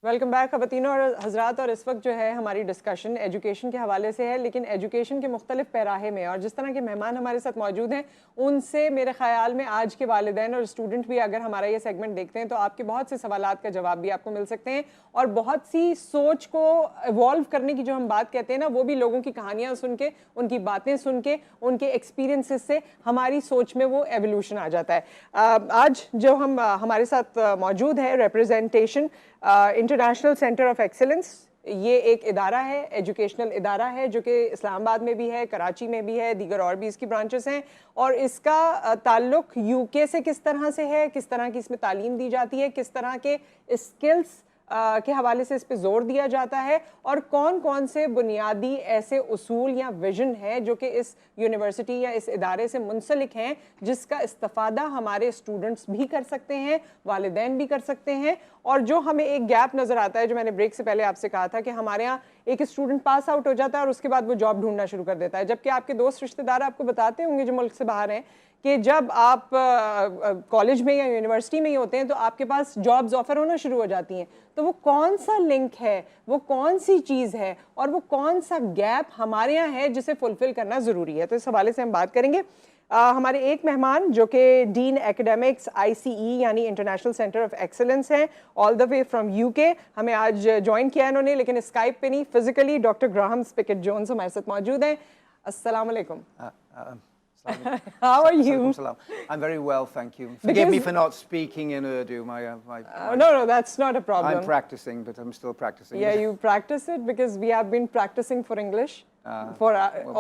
Welcome back خواتین اور حضرات. اور اس وقت جو ہے ہماری ڈسکشن ایجوکیشن کے حوالے سے ہے, لیکن ایجوکیشن کے مختلف پیراہے میں, اور جس طرح کے مہمان ہمارے ساتھ موجود ہیں ان سے میرے خیال میں آج کے والدین اور اسٹوڈنٹ بھی اگر ہمارا یہ سیگمنٹ دیکھتے ہیں تو آپ کے بہت سے سوالات کا جواب بھی آپ کو مل سکتے ہیں, اور بہت سی سوچ کو ایوالو کرنے کی جو ہم بات کہتے ہیں نا, وہ بھی لوگوں کی کہانیاں سن کے, ان کی باتیں سن کے, ان کے ایکسپیرینسز سے ہماری سوچ میں وہ ایولیوشن آ جاتا ہے. آج جو ہمارے ساتھ موجود ہے representation international centre of excellence, یہ ایک ادارہ ہے, ایجوکیشنل ادارہ ہے جو کہ اسلام آباد میں بھی ہے, کراچی میں بھی ہے, دیگر اور بھی اس کی برانچز ہیں, اور اس کا تعلق یو کے سے کس طرح سے ہے, کس طرح کی اس میں تعلیم دی جاتی ہے, کس طرح کے اسکلس کے حوالے سے اس پہ زور دیا جاتا ہے, اور کون کون سے بنیادی ایسے اصول یا ویژن ہے جو کہ اس یونیورسٹی یا اس ادارے سے منسلک ہیں, جس کا استفادہ ہمارے اسٹوڈنٹس بھی کر سکتے ہیں, والدین بھی کر سکتے ہیں. اور جو ہمیں ایک گیپ نظر آتا ہے, جو میں نے بریک سے پہلے آپ سے کہا تھا کہ ہمارے ہاں ایک اسٹوڈنٹ پاس آؤٹ ہو جاتا ہے اور اس کے بعد وہ جاب ڈھونڈنا شروع کر دیتا ہے, جبکہ آپ کے دوست رشتہ دار آپ کو بتاتے ہوں گے جو ملک سے باہر ہیں کہ جب آپ کالج میں یا یونیورسٹی میں ہی ہوتے ہیں تو آپ کے پاس جابز آفر ہونا شروع ہو جاتی ہیں. تو وہ کون سا لنک ہے, وہ کون سی چیز ہے, اور وہ کون سا گیپ ہمارے یہاں ہے جسے فلفل کرنا ضروری ہے, تو اس حوالے سے ہم بات کریں گے. ہمارے ایک مہمان جو کہ ڈین ایکیڈیمکس ICE یعنی انٹرنیشنل سینٹر آف ایکسیلنس ہیں, آل دا وے فرام UK, ہمیں آج جوائن کیا انہوں نے, لیکن اسکائپ پہ نہیں, physically. Doctor Graham aspect Jones ہمارے ساتھ موجود ہیں. السلام علیکم. How are you? I'm very well, thank you. Forgive me for not speaking in Urdu. No, that's not a problem. I'm practicing, but I'm still practicing. Yeah, you practice it because we have been practicing for English for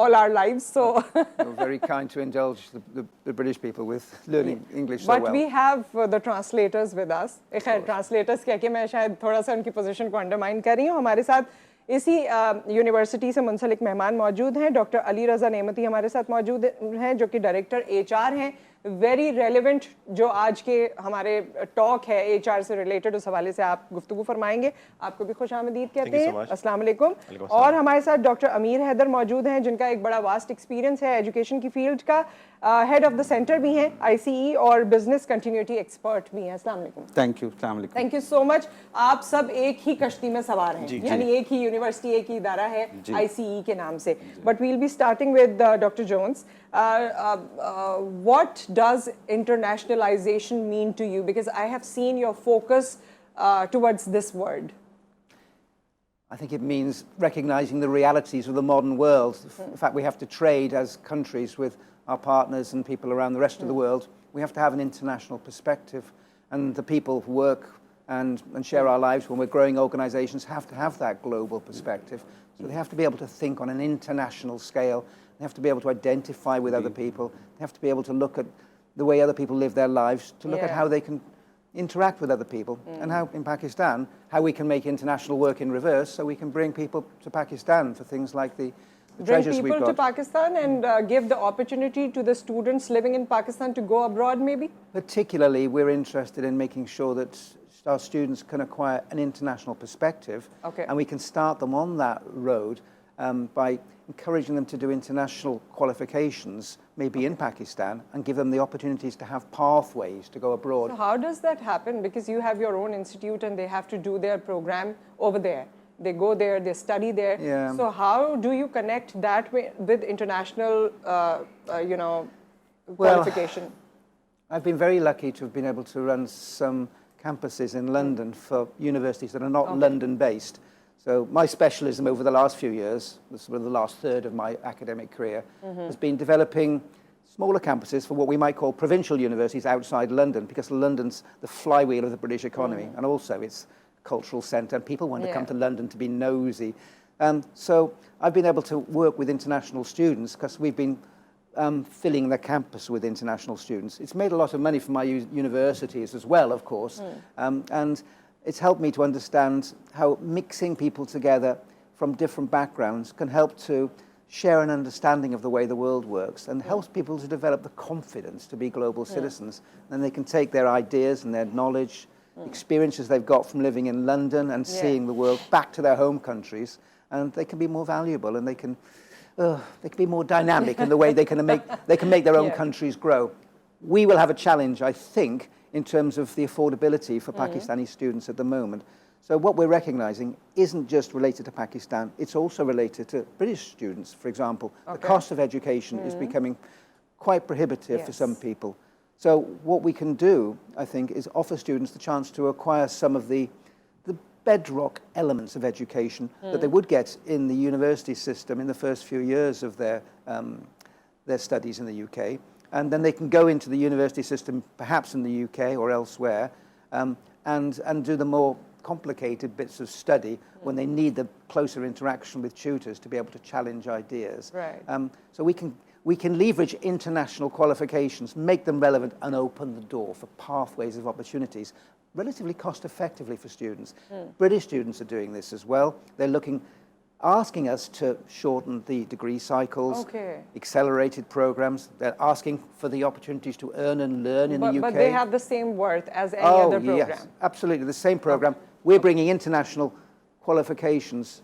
all our lives. So you're very kind to indulge the British people with learning English so well. But we have the translators with us. Translators کہہ کے میں شاید تھوڑا سا ان کی position کو undermine کر رہی ہوں. ہمارے ساتھ اسی یونیورسٹی سے منسلک مہمان موجود ہیں. ڈاکٹر علی رضا نعمتی ہمارے ساتھ موجود ہیں جو کہ ڈائریکٹر HR ہیں. ویری ریلیونٹ جو آج کے ہمارے ٹاک ہے HR سے ریلیٹڈ, اس حوالے سے آپ گفتگو فرمائیں گے. آپ کو بھی خوش آمدید کہتے ہیں. السلام علیکم. اور ہمارے ساتھ ڈاکٹر امیر حیدر موجود ہیں جن کا ایک بڑا واسٹ ایکسپیرینس ہے ایجوکیشن کی فیلڈ کا, ہیڈ آف دا سینٹر بھی ہیں ICE اور بزنس کنٹینیوٹی ایکسپرٹ بھی ہیں. السلام علیکم. Thank you. السلام علیکم. تھینک یو سو مچ. آپ سب ایک ہی کشتی میں سوار ہیں, یعنی ایک ہی یونیورسٹی, ایک ہی ادارہ ہے ICE کے نام سے. But we'll be starting with doctor Jones. What does internationalization mean to you? Because I have seen your focus towards this word. I think it means recognizing the realities of the modern world. In fact, we have to trade as countries with our partners and people around the rest of the world. We have to have an international perspective, and the people who work and share our lives when we're growing organizations have to have that global perspective. So they have to be able to think on an international scale. They have to be able to identify with other people. They have to be able to look at the way other people live their lives, to look at how they can interact with other people, and how in Pakistan, how we can make international work in reverse so we can bring people to Pakistan for things like the treasures we've got. Bring people to Pakistan and give the opportunity to the students living in Pakistan to go abroad maybe? Particularly, we're interested in making sure that our students can acquire an international perspective, and we can start them on that road by encouraging them to do international qualifications, maybe in Pakistan, and give them the opportunities to have pathways to go abroad. So how does that happen? Because you have your own institute and they have to do their program over there. They go there, they study there. Yeah. So how do you connect that with international, qualification? I've been very lucky to have been able to run some campuses in London for universities that are not London-based. So my specialism over the last few years, this is the last third of my academic career, has been developing smaller campuses for what we might call provincial universities outside London, because London's the flywheel of the British economy, and also it's a cultural centre, and people want to come to London to be nosy. So I've been able to work with international students because we've been filling the campus with international students. It's made a lot of money for my universities as well, of course, and it's helped me to understand how mixing people together from different backgrounds can help to share an understanding of the way the world works, and helps people to develop the confidence to be global citizens. And they can take their ideas and their knowledge, experiences they've got from living in London and seeing the world back to their home countries, and they can be more valuable, and they can be more dynamic in the way they can make their own countries grow. We will have a challenge, I think, in terms of the affordability for Pakistani students at the moment. So what we're recognizing isn't just related to Pakistan, it's also related to British students. For example, the cost of education is becoming quite prohibitive for some people. So what we can do, I think, is offer students the chance to acquire some of the bedrock elements of education that they would get in the university system in the first few years of their studies in the UK. And then they can go into the university system, perhaps in the UK or elsewhere, and do the more complicated bits of study when they need the closer interaction with tutors to be able to challenge ideas. Right. So we can leverage international qualifications, make them relevant, and open the door for pathways of opportunities relatively cost effectively for students. British students are doing this as well. They're asking us to shorten the degree cycles, accelerated programs. They're asking for the opportunities to earn and learn in the UK. But they have the same worth as any other program. Yes, absolutely, the same program. We're bringing international qualifications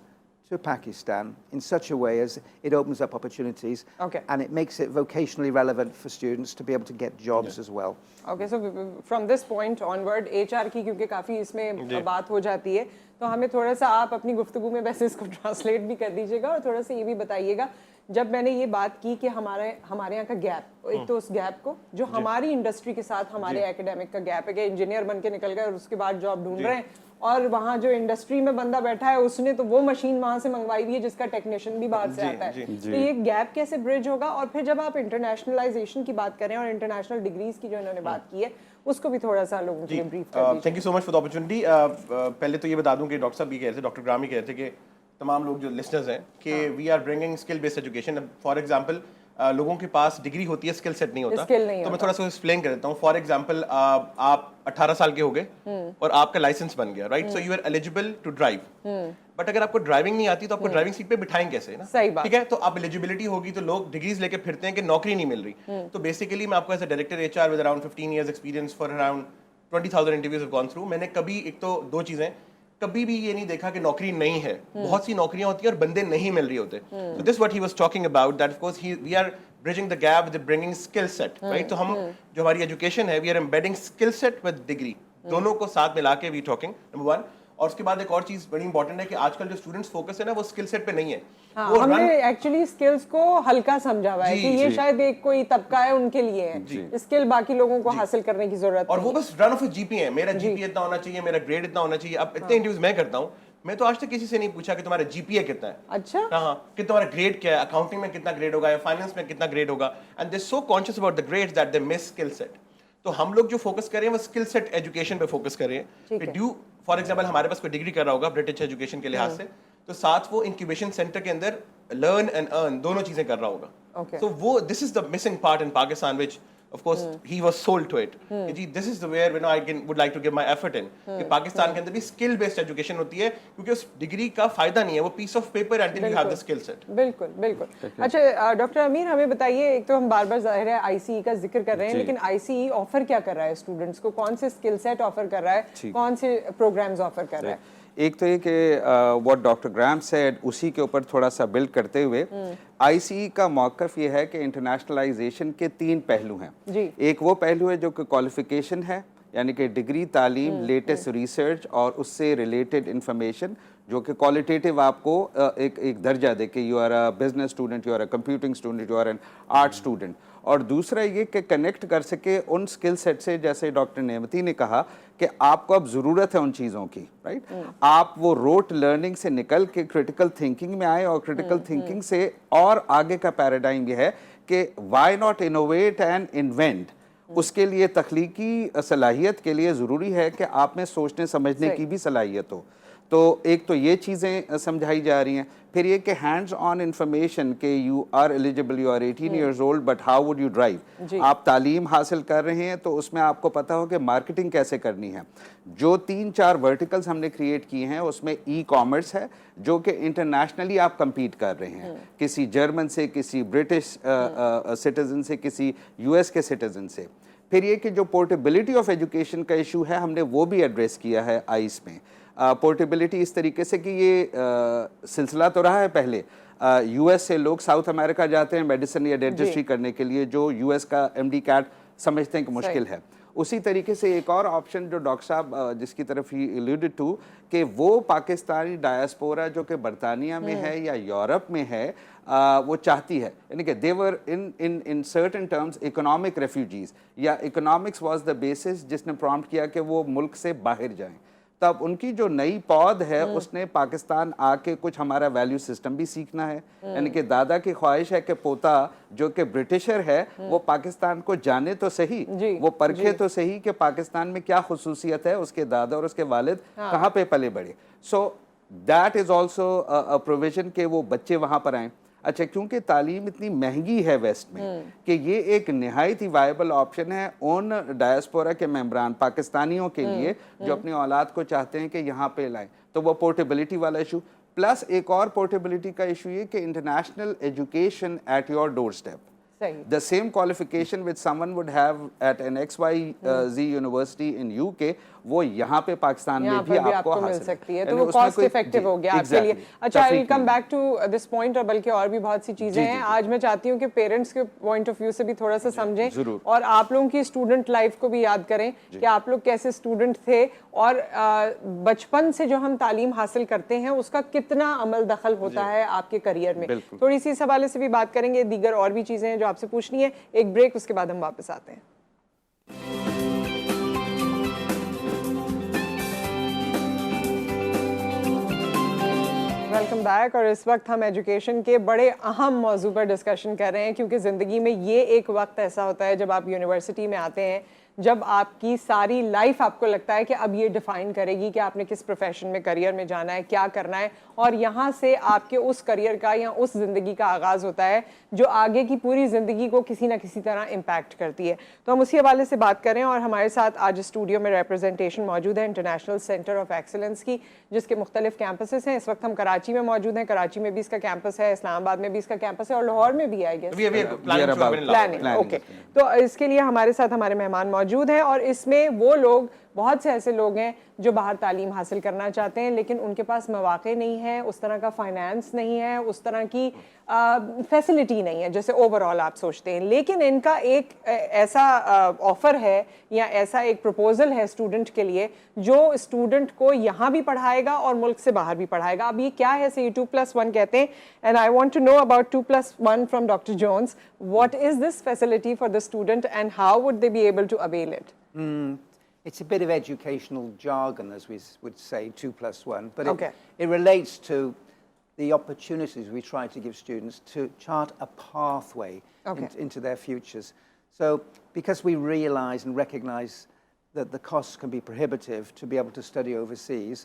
to Pakistan in such a way as it opens up opportunities and it makes it vocationally relevant for students to be able to get jobs as well. Okay, so from this point onward, HR की क्योंकि काफ़ी इसमें बात हो जाती है, तो हमें थोड़ा सा आप अपनी गुफ्तगू में वैसे इसको ट्रांसलेट भी कर दीजिएगा और थोड़ा सा ये भी बताइएगा, जब मैंने ये बात की कि हमारे यहाँ का गैप, एक तो उस गैप को जो हमारी इंडस्ट्री के साथ हमारे एकेडमिक का गैप है कि इंजीनियर बन के निकल गए और उसके बाद जॉब ढूंढ रहे हैं, और वहाँ जो इंडस्ट्री में बंदा बैठा है उसने तो वो मशीन वहाँ से मंगवाई हुई है जिसका टेक्नीशियन भी बाहर से आता है, तो ये गैप कैसे ब्रिज होगा? और फिर जब आप इंटरनेशनलाइजेशन की बात करें और इंटरनेशनल डिग्रीज की जो इन्होंने बात की है उसको भी थोड़ा सा लोगों के लिए ब्रीफ कर दीजिए। Thank you so much for the opportunity. पहले तो ये बता दूं कि डॉक्टर साहब ये कह रहे थे, डॉक्टर ग्राम ही कह रहे थे कि तमाम लोग जो लिसनर्स हैं कि we are bringing skill based education. For example लोगों के पास डिग्री होती है, स्किल सेट नहीं होता, तो मैं थोड़ा सा एक्सप्लेन कर देता हूँ। फॉर एग्जांपल आप 18 साल के हो गए और आपका लाइसेंस बन गया, right? So you are eligible to drive, but अगर आपको ड्राइविंग नहीं आती तो आपको ड्राइविंग सीट पे बिठाएंगे कैसे ना? सही बात, ठीक है, तो आप एलिजिबिलिटी होगी तो लोग डिग्रीज लेके फिरते हैं कि नौकरी नहीं मिल रही। तो बेसिकली मैं आपको as a director HR with around 15 years experience for around 20,000 interviews have gone through, मैंने कभी, एक तो दो चीजें, कभी भी ये नहीं देखा कि नौकरी नहीं है, बहुत सी नौकरियां होती हैं और बंदे नहीं मिल रही होते। So this what he was talking about, that of course we are bridging the gap with bringing skill set, right? तो हम जो हमारी एजुकेशन है, we are embedding skill set with degree, दोनों को साथ मिला के we talking, number one। और उसके बाद एक और चीज बड़ी इंपॉर्टेंट है कि आजकल जो स्टूडेंट्स फोकस है ना वो स्किल सेट पे नहीं है। हाँ, हमने एक्चुअली स्किल्स को हल्का समझा हुआ है कि ये शायद एक कोई तबका है उनके लिए है, स्किल बाकी लोगों को हासिल करने की जरूरत है। और वो बस रन ऑफ जीपीए है, मेरा जीपीए इतना होना चाहिए, मेरा ग्रेड इतना होना चाहिए। अब इतने इंटरव्यूज मैं करता हूँ, मैं तो आज तक किसी से नहीं पूछा कि तुम्हारा जीपीए कितना है। अच्छा, हाँ, कि तुम्हारा ग्रेड क्या है, अकाउंटिंग में कितना ग्रेड होगा या फाइनेंस में कितना ग्रेड होगा, and they so conscious about the grades that they miss skill set. तो हम लोग जो फोकस कर रहे हैं वो स्किल सेट एजुकेशन पे फोकस कर रहे हैं। ड्यू फॉर एग्जांपल हमारे पास कोई डिग्री कर रहा होगा ब्रिटिश एजुकेशन के लिहाज से, तो साथ वो इंक्यूबेशन सेंटर के अंदर लर्न एंड अर्न दोनों चीजें कर रहा होगा। तो वो this is the missing part in Pakistan which of course he was sold to it जी this is the where you know I would like to give my effort in कि पाकिस्तान के अंदर भी स्किल बेस्ड एजुकेशन होती है, क्योंकि उस degree का फायदा नहीं है, वो piece of paper until you have the skill set। बिल्कुल बिल्कुल। अच्छा डॉक्टर अमीर, हमें बताइए, एक तो हम बार बार जाहिर है आईसीई का जिक्र कर रहे हैं, लेकिन आईसीई ऑफर क्या कर रहा है स्टूडेंट्स को, कौन से स्किल सेट ऑफर कर रहा है, कौन से प्रोग्राम्स ऑफर कर रहा है? एक तो ये कि व्हाट डॉक्टर ग्राम सेड, उसी के ऊपर थोड़ा सा बिल्ड करते हुए आईसीई का मौक़िफ़ ये है कि इंटरनेशनलाइजेशन के 3 पहलू हैं। एक वो पहलू है जो कि क्वालिफिकेशन है, यानी कि डिग्री, तालीम, लेटेस्ट रिसर्च और उससे रिलेटेड इंफॉर्मेशन जो कि क्वालिटेटिव आपको एक दर्जा दे कि you are a business student, you are a computing student, you are an art student. और दूसरा ये कि कनेक्ट कर सके उन स्किल सेट से, जैसे डॉक्टर नेमती ने कहा कि आपको अब ज़रूरत है उन चीज़ों की, राइट? आप वो रोट लर्निंग से निकल के क्रिटिकल थिंकिंग में आए, और क्रिटिकल थिंकिंग से और आगे का पैराडाइम ये है कि why not innovate and invent. उसके लिए तख्लीकी सलाहियत के लिए ज़रूरी है कि आप में सोचने समझने की भी सलाहियत हो। तो एक तो ये चीज़ें समझाई जा रही हैं। फिर ये कि हैंड्स ऑन इंफॉर्मेशन के you are eligible, you are 18 years old, but how would you drive. आप तालीम हासिल कर रहे हैं तो उसमें आपको पता हो कि मार्केटिंग कैसे करनी है। जो 3-4 वर्टिकल्स हमने क्रिएट किए हैं उसमें ई कॉमर्स है, जो कि इंटरनेशनली आप कम्पीट कर रहे हैं, किसी जर्मन से, किसी ब्रिटिश सिटीजन से, किसी यूएस के सिटीजन से। फिर ये कि जो पोर्टेबिलिटी ऑफ एजुकेशन का इशू है, हमने वो भी एड्रेस किया है आइस में। पोर्टेबिलिटी इस तरीके से कि ये सिलसिला तो रहा है पहले, यूएस से लोग साउथ अमेरिका जाते हैं मेडिसिन या डेंटिस्ट्री करने के लिए, जो यूएस का एमडी कैट समझते हैं कि मुश्किल है, उसी तरीके से एक और ऑप्शन जो डॉक्टर साहब जिसकी तरफ ही alluded to कि वो पाकिस्तानी डायस्पोरा जो कि बरतानिया में है या यूरोप में है वो चाहती है, यानी कि they were in certain terms economic refugees या इकोनॉमिक्स वाज द बेसिस जिसने प्रॉम्प्ट किया कि वो मुल्क से बाहर जाएं। तब उनकी जो नई पौध है उसने पाकिस्तान आके कुछ हमारा वैल्यू सिस्टम भी सीखना है, यानी कि दादा की ख्वाहिश है कि पोता जो कि ब्रिटिशर है वो पाकिस्तान को जाने तो सही, वो परखे तो सही कि पाकिस्तान में क्या खुसूसियत है, उसके दादा और उसके वालिद कहाँ पे पले बड़े। So that is also a provision के वो बच्चे वहाँ पर आएँ। अच्छा, क्योंकि तालीम इतनी महंगी है वेस्ट में कि ये एक निहायत ही वायबल ऑप्शन है उन डायस्पोरा के मेंबरान पाकिस्तानियों के लिए जो अपनी औलाद को चाहते हैं कि यहाँ पे लाएं। तो वो पोर्टेबिलिटी वाला इशू, प्लस एक और पोर्टेबिलिटी का इशू ये कि international education at your door step, the same qualification which someone would have at an XYZ university in UK वो यहाँ पे पाकिस्तान में भी आपको मिल सकती है, तो वो कॉस्ट इफेक्टिव हो गया आपके लिए। अच्छा, I will come back to this point, और बल्कि और भी बहुत सी चीजें हैं। आज मैं चाहती हूँ कि पेरेंट्स के पॉइंट ऑफ व्यू से भी थोड़ा सा समझें और आप लोगों की स्टूडेंट लाइफ को भी याद करें कि आप लोग कैसे स्टूडेंट थे और बचपन से जो हम तालीम हासिल करते हैं उसका कितना अमल दखल होता है आपके करियर में। थोड़ी सी इस हवाले से भी बात करेंगे, दीगर और भी चीजें हैं जो आपसे पूछनी है। एक ब्रेक, उसके बाद हम वापस आते हैं। Welcome back. और इस वक्त हम एजुकेशन के बड़े अहम मौजू पर डिस्कशन कर रहे हैं, क्योंकि ज़िंदगी में ये एक वक्त ऐसा होता है जब आप यूनिवर्सिटी में आते हैं, जब आपकी सारी लाइफ आपको लगता है कि अब ये डिफाइन करेगी कि आपने किस प्रोफेशन में, करियर में जाना है, क्या करना है, और यहाँ से आपके उस करियर का या उस ज़िंदगी का आगाज़ होता है जो आगे की पूरी ज़िंदगी को किसी ना किसी तरह इम्पैक्ट करती है। तो हम उसी हवाले से बात करें, और हमारे साथ आज स्टूडियो में रिप्रेजेंटेशन मौजूद है इंटरनेशनल सेंटर ऑफ एक्सीलेंस की, जिसके मुख्तलिफ कैंपसेस हैं। इस वक्त हम कराची में मौजूद हैं, कराची में भी इसका कैंपस है, इस्लामाबाद में भी इसका कैंपस है, और लाहौर में भी है प्लानिंग। ओके, तो इसके लिए हमारे साथ हमारे मेहमान मौजूद हैं, और इसमें वो लोग, बहुत से ऐसे लोग हैं जो बाहर तालीम हासिल करना चाहते हैं लेकिन उनके पास मौक़े नहीं है, उस तरह का फाइनेंस नहीं है, उस तरह की फैसिलिटी नहीं है जैसे ओवरऑल आप सोचते हैं। लेकिन इनका एक ऐसा ऑफ़र है या ऐसा एक प्रपोजल है स्टूडेंट के लिए जो स्टूडेंट को यहाँ भी पढ़ाएगा और मुल्क से बाहर भी पढ़ाएगा। अब ये क्या है, से 2+1 कहते हैं, and I want to know about 2+1 from doctor Jones. What is this facility for the student and how would they be able to avail it? It's a bit of educational jargon, as we would say, 2+1, but it relates to the opportunities we try to give students to chart a pathway into their futures. So because we realize and recognize that the costs can be prohibitive to be able to study overseas,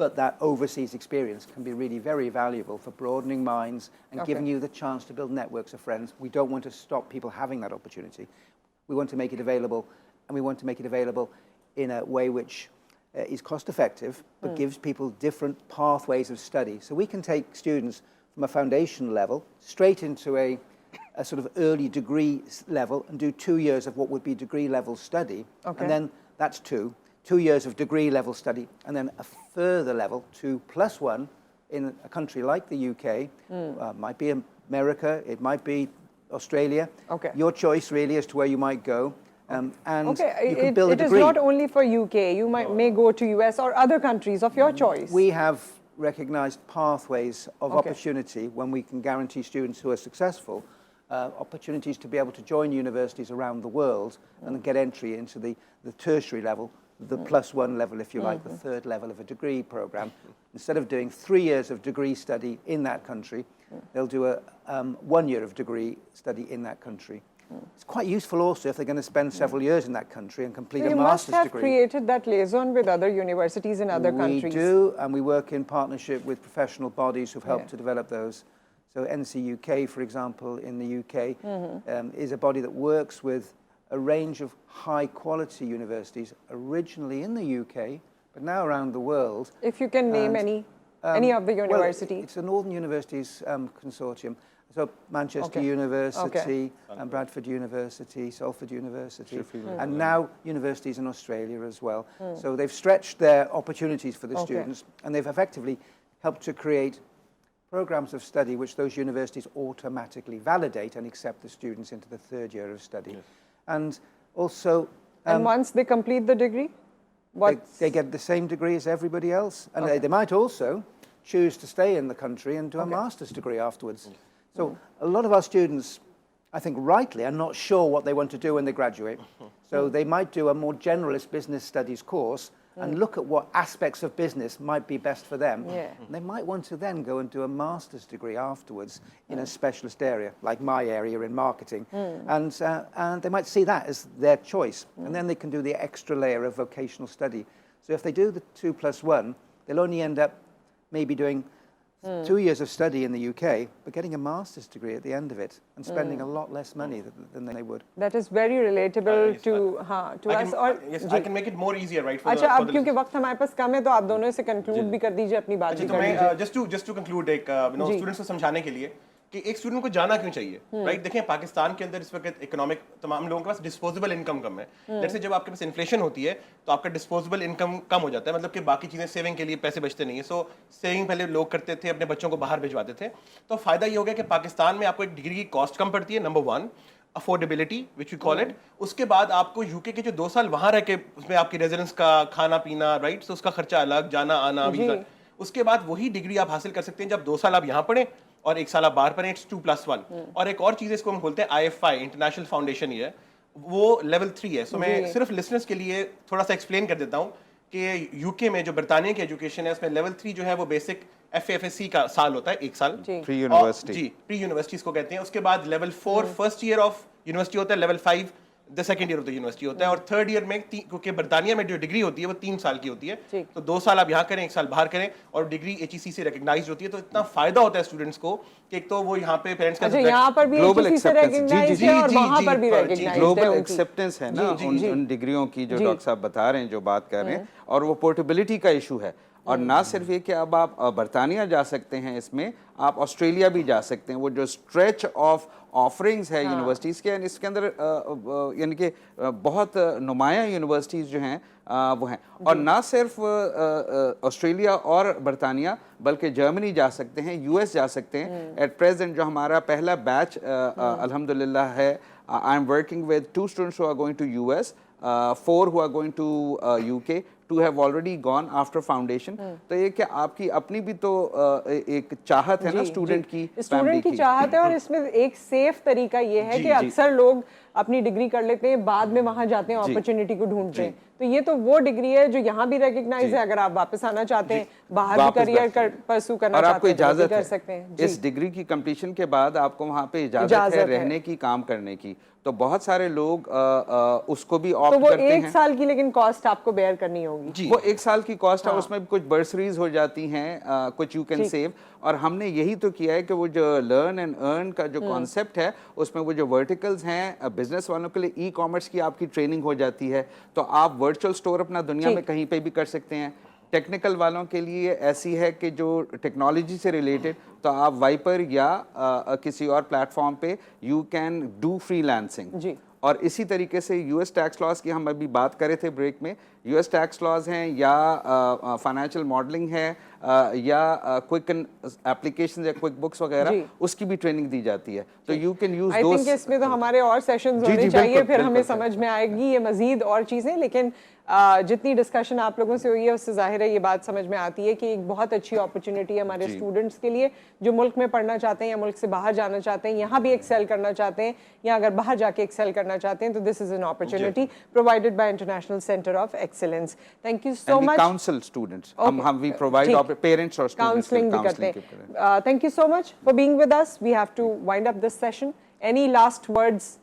but that overseas experience can be really very valuable for broadening minds and giving you the chance to build networks of friends. We don't want to stop people having that opportunity. We want to make it available, and we want to make it available in a way which is cost effective but gives people different pathways of study. So we can take students from a foundation level straight into a sort of early degree level and do 2 years of what would be degree level study. And then that's 2 years of degree level study, and then a further level, 2+1, in a country like the UK, might be America, it might be Australia. Your choice really as to where you might go. And you can build a degree. It is not only for UK. You may go to US or other countries of your choice. We have recognized pathways of opportunity when we can guarantee students who are successful opportunities to be able to join universities around the world and get entry into the tertiary level, the +1 level, if you like, the third level of a degree program. Instead of doing 3 years of degree study in that country, they'll do a 1 year of degree study in that country. It's quite useful also if they're going to spend several years in that country and complete a master's degree. You must have created that liaison with other universities in other countries. We do, and we work in partnership with professional bodies who've helped to develop those. So NCUK, for example, in the UK, is a body that works with a range of high-quality universities, originally in the UK, but now around the world. If you can name any of the universities. Well, it's a Northern Universities consortium. So Manchester University, and Bradford University, Salford University, and now universities in Australia as well. So they've stretched their opportunities for the students, and they've effectively helped to create programs of study which those universities automatically validate and accept the students into the third year of study. And also And once they complete the degree, they get the same degree as everybody else. And they might also choose to stay in the country and do a master's degree afterwards. So a lot of our students, I think rightly, are not sure what they want to do when they graduate. So they might do a more generalist business studies course and look at what aspects of business might be best for them. And they might want to then go and do a master's degree afterwards in a specialist area, like my area in marketing. And they might see that as their choice. And then they can do the extra layer of vocational study. So if they do the 2+1, they'll only end up maybe doing 2 years of study in the UK, but getting a master's degree at the end of it and spending a lot less money than they would. That is very relatable to us. Yes, I can make it more easier, right? अच्छा, अब क्योंकि वक्त हमारे पास कम है तो आप दोनों से कंक्लूड भी कर दीजिए, अपनी बात भी कर लीजिए. just to conclude, एक स्टूडेंट्स को समझाने के लिए कि एक स्टूडेंट को जाना क्यों चाहिए, राइट? देखें, पाकिस्तान के अंदर इस वक्त इकोनॉमिक तमाम लोगों के पास डिस्पोजेबल इनकम कम है. लेट्स से जब आपके पास इन्फ्लेशन होती है तो आपका डिस्पोजेबल इनकम कम हो जाता है, मतलब कि बाकी चीज़ें सेविंग के लिए पैसे बचते नहीं है. सो सेविंग पहले लोग करते थे, अपने बच्चों को बाहर भिजवाते थे. तो फ़ायदा ये हो गया कि पाकिस्तान में आपको एक डिग्री की कॉस्ट कम पड़ती है, number 1. Affordability which we call it. उसके बाद आपको यूके के जो 2 साल वहाँ रह के उसमें आपकी रेजिडेंस का खाना पीना, राइट, तो उसका खर्चा अलग, जाना आना, वीजा. उसके बाद वही डिग्री आप हासिल कर सकते हैं जब 2 साल आप यहाँ पढ़ें और 1 साल आप बाहर पढ़ें. इट्स 2+1. और एक और चीज़ इसको हम बोलते हैं IFI, इंटरनेशनल फाउंडेशन ईयर, वो लेवल 3 है. सो मैं सिर्फ लिसनर्स के लिए थोड़ा सा एक्सप्लेन कर देता हूँ कि यूके में जो बरतानिया की एजुकेशन है उसमें लेवल 3 जो है वो बेसिक FAFSC का साल होता है, 1 साल प्री यूनिवर्सिटी. जी, प्री यूनिवर्सिटीज को कहते हैं. उसके बाद level 4 first year of university होता है, level 5 the second year of the university होता है, और थर्ड ईयर में क्योंकि बरतानिया में जो डिग्री होती है वो 3 साल की होती है, तो 2 साल आप यहाँ करें, 1 साल बाहर करें, और डिग्री HEC से रिकॉग्नाइज्ड होती है. तो इतना फायदा होता है स्टूडेंट्स को कि एक तो वो यहाँ पे पेरेंट्स का यहाँ पर भी ग्लोबल HEC से रिकॉग्नाइज्ड है और वहाँ पर भी रिकॉग्नाइज्ड है. ग्लोबल एक्सेप्टेंस है ना उन डिग्रियों की जो डॉक्टर साहब बता रहे हैं, जो बात कर रहे हैं, और वो पोर्टेबिलिटी का इशू है. और ना सिर्फ ये कि अब आप बरतानिया जा सकते हैं, इसमें आप ऑस्ट्रेलिया भी जा सकते हैं. वो जो स्ट्रेच ऑफ ऑफरिंग्स है यूनिवर्सिटीज़ के, इसके अंदर यानी कि बहुत नुमाया यूनिवर्सिटीज़ जो हैं वो हैं. और ना सिर्फ ऑस्ट्रेलिया और बरतानिया, बल्कि जर्मनी जा सकते हैं, US जा सकते हैं. एट प्रेजेंट जो हमारा पहला बैच अल्हम्दुलिल्लाह है, I am working with 2 students who are going to US, 4 who are going to UK, 2 have already gone after foundation. तो ये क्या आपकी अपनी भी तो एक चाहत है ना स्टूडेंट की चाहत है. और इसमें एक सेफ तरीका ये है कि अक्सर लोग अपनी डिग्री कर लेते हैं, बाद में वहां जाते हैं, अपॉर्चुनिटी को ढूंढते हैं. तो ये तो वो डिग्री है जो यहाँ भी रिकॉग्नाइज है. अगर आप वापस आना चाहते हैं, बाहर भी करियर परस्यू करना चाहते हैं, इजाजत कर सकते हैं. इस डिग्री की कंप्लीशन के बाद आपको वहाँ पे इजाजत है रहने की, काम करने की. तो बहुत सारे लोग उसको भी ऑप्ट करते हैं. 1 साल की लेकिन कॉस्ट आपको बेयर करनी होगी. वो 1 साल की कॉस्ट है, उसमें कुछ बर्सरीज हो जाती हैं, कुछ यू कैन सेव. और हमने यही तो किया है कि वो जो लर्न एंड अर्न का जो कॉन्सेप्ट है, उसमें वो जो वर्टिकल्स हैं, बिजनेस वालों के लिए ई-कॉमर्स की आपकी ट्रेनिंग हो जाती है. तो आप वर्चुअल स्टोर अपना दुनिया में कहीं पे भी कर सकते हैं. टेक्निकल वालों के लिए ऐसी है कि जो टेक्नोलॉजी से रिलेटेड, तो आप वाइपर या किसी और प्लेटफॉर्म पे यू कैन डू फ्रीलांसिंग. और इसी तरीके से US टैक्स लॉज की हम अभी बात कर रहे थे ब्रेक में. US टैक्स लॉज हैं या फाइनेंशियल मॉडलिंग है या क्विक एप्लीकेशन या क्विक बुक्स वगैरह, उसकी भी ट्रेनिंग दी जाती है. तो you can use I think इसमें तो हमारे और सेशंस होने चाहिए, फिर हमें समझ में आएगी ये मजीद और चीज़ें. लेकिन जितनी डिस्कशन आप लोगों से हुई है उससे जाहिर है ये बात समझ में आती है कि एक बहुत अच्छी अपॉर्चुनिटी है हमारे स्टूडेंट्स के लिए जो मुल्क में पढ़ना चाहते हैं या मुल्क से बाहर जाना चाहते हैं, यहाँ भी एक्सेल करना चाहते हैं, या अगर बाहर जाके एक्सेल करना चाहते हैं, तो this is an opportunity provided by international centre of excellence. Thank you so much. Council students, हम वी प्रोवाइड पेरेंट्स और काउंसलिंग भी करते हैं. Thank you so much for being with us. We have to wind up this session. Any last words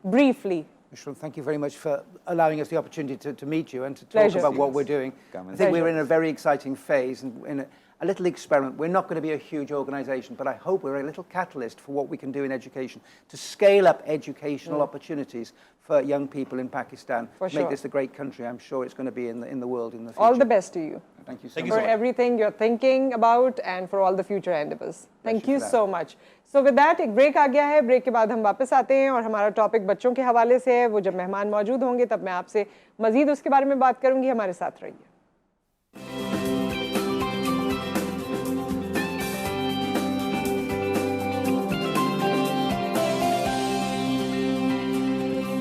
briefly? Mishra, thank you very much for allowing us the opportunity to meet you and to talk about what we're doing. I think we're in a very exciting phase and in a little experiment. We're not going to be a huge organisation, but I hope we're a little catalyst for what we can do in education to scale up educational opportunities for young people in Pakistan. Make this a great country. I'm sure it's going to be in the world in the future. All the best to you. Thank you so much. For everything you're thinking about and for all the future endeavors. Thank you so much. So with that, एक break आ गया है. Break के बाद हम वापस आते हैं और हमारा टॉपिक बच्चों के हवाले से है. वो जब मेहमान मौजूद होंगे तब मैं आपसे मजीद उसके बारे में बात करूंगी. हमारे साथ रहिए.